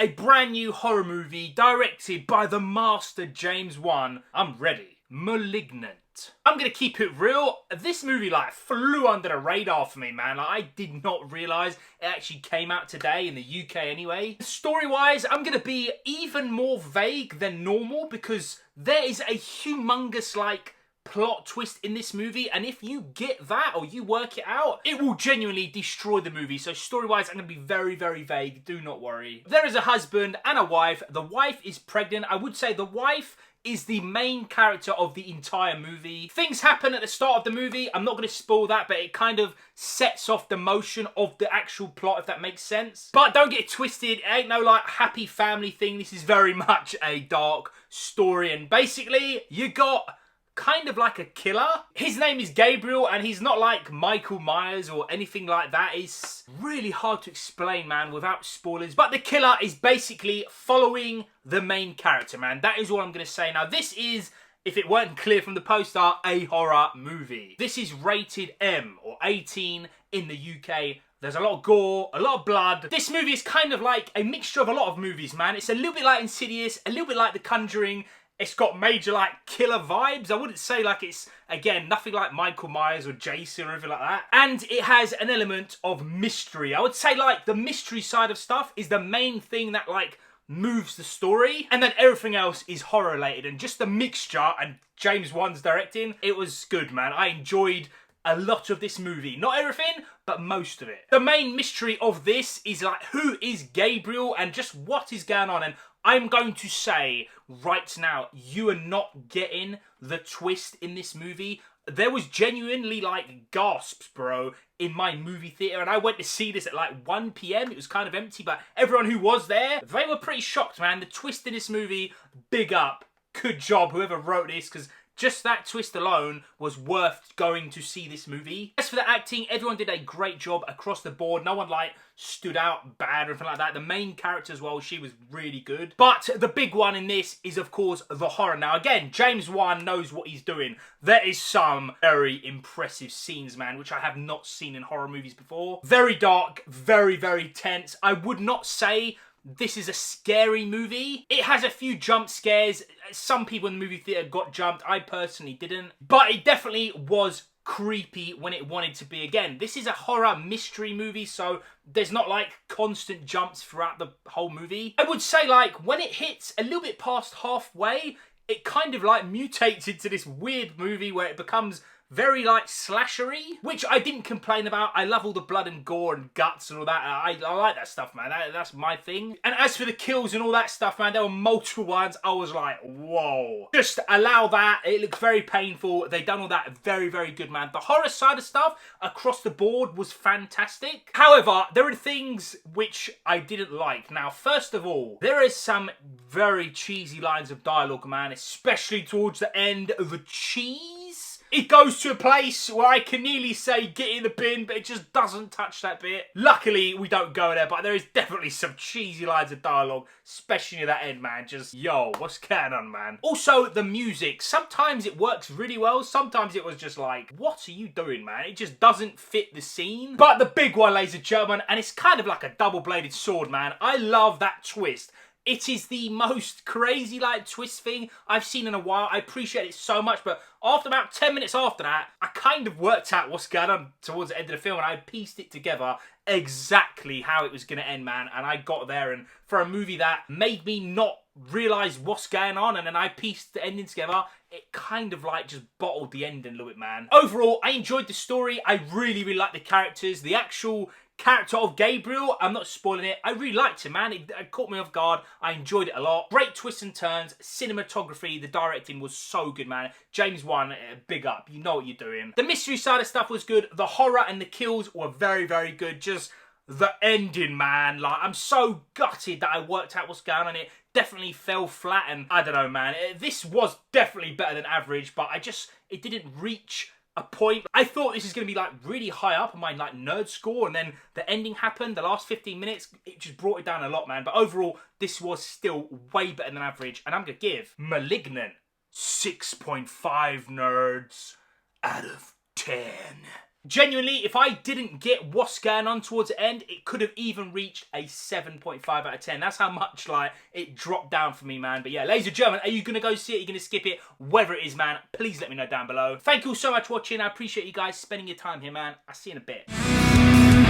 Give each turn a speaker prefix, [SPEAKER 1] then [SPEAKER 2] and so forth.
[SPEAKER 1] A brand new horror movie directed by the master James Wan. I'm ready. Malignant. I'm gonna keep it real. This movie like flew under the radar for me, man. Like, I did not realise it actually came out today in the UK anyway. Story-wise, I'm gonna be even more vague than normal because there is a humongous like plot twist in this movie, and if you get that or you work it out, it will genuinely destroy the movie. So story-wise, I'm going to be very, very vague. Do not worry. There is a husband and a wife. The wife is pregnant. I would say the wife is the main character of the entire movie. Things happen at the start of the movie. I'm not going to spoil that, but it kind of sets off the motion of the actual plot, if that makes sense. But don't get it twisted. It ain't no like happy family thing. This is very much a dark story, and basically you got kind of like a killer. His name is Gabriel, and he's not like Michael Myers or anything like that. It's really hard to explain, man, without spoilers. But the killer is basically following the main character, man. That is all I'm going to say. Now, this is, if it weren't clear from the poster, a horror movie. This is rated M, or 18 in the UK. There's a lot of gore, a lot of blood. This movie is kind of like a mixture of a lot of movies, man. It's a little bit like Insidious, a little bit like The Conjuring. It's got major, like, killer vibes. I wouldn't say, like, it's, again, nothing like Michael Myers or Jason or anything like that. And it has an element of mystery. I would say, like, the mystery side of stuff is the main thing that, like, moves the story. And then everything else is horror-related. And just the mixture, and James Wan's directing, it was good, man. I enjoyed a lot of this movie. Not everything, but most of it. The main mystery of this is, like, who is Gabriel and just what is going on. And I'm going to say right now, you are not getting the twist in this movie. There was genuinely like gasps, bro, in my movie theater, and I went to see this at like 1 PM. It was kind of empty, but everyone who was there, they were pretty shocked, man. The twist in this movie, big up. Good job, whoever wrote this, because just that twist alone was worth going to see this movie. As for the acting, everyone did a great job across the board. No one like stood out bad or anything like that. The main character as well, she was really good. But the big one in this is, of course, the horror. Now, again, James Wan knows what he's doing. There is some very impressive scenes, man, which I have not seen in horror movies before. Very dark, very, very tense. I would not say this is a scary movie. It has a few jump scares. Some people in the movie theater got jumped. I personally didn't. But it definitely was creepy when it wanted to be. Again, this is a horror mystery movie, so there's not like constant jumps throughout the whole movie. I would say like when it hits a little bit past halfway, it kind of like mutates into this weird movie where it becomes very like slashery, which I didn't complain about. I love all the blood and gore and guts and all that. I like that stuff, man. That's my thing. And as for the kills and all that stuff, man, there were multiple ones. I was like, whoa. Just allow that. It looks very painful. They done all that very, very good, man. The horror side of stuff across the board was fantastic. However, there are things which I didn't like. Now, first of all, there is some very cheesy lines of dialogue, man, especially towards the end. The cheese. It goes to a place where I can nearly say get in the bin, but it just doesn't touch that bit. Luckily, we don't go there, but there is definitely some cheesy lines of dialogue, especially near that end, man. Just, yo, what's going on, man? Also, the music. Sometimes it works really well. Sometimes it was just like, what are you doing, man? It just doesn't fit the scene. But the big one, ladies and gentlemen, and it's kind of like a double-bladed sword, man. I love that twist. It is the most crazy like twist thing I've seen in a while. I appreciate it so much, but after about 10 minutes after that, I kind of worked out what's going on towards the end of the film, and I pieced it together exactly how it was going to end, man. And I got there, and for a movie that made me not realise what's going on, and then I pieced the ending together, it kind of like just bottled the ending a little bit, man. Overall, I enjoyed the story. I really, really liked the characters. The actual character of Gabriel, I'm not spoiling it, I really liked him, man. It caught me off guard. I enjoyed it a lot. Great twists and turns. Cinematography, the directing was so good, man. James Wan, big up. You know what you're doing. The mystery side of stuff was good. The horror and the kills were very, very good. Just the ending, man. Like, I'm so gutted that I worked out what's going on. It definitely fell flat, and I don't know, man. This was definitely better than average, but it didn't reach a point. I thought this is going to be like really high up on my like nerd score, and then the ending happened. The last 15 minutes, it just brought it down a lot, man. But overall, this was still way better than average, and I'm going to give Malignant 6.5 nerds out of 10. Genuinely, if I didn't get what's going on towards the end, it could have even reached a 7.5 out of 10. That's how much, like, it dropped down for me, man. But yeah, ladies and gentlemen, are you going to go see it? Are you going to skip it? Whether it is, man, please let me know down below. Thank you all so much for watching. I appreciate you guys spending your time here, man. I'll see you in a bit.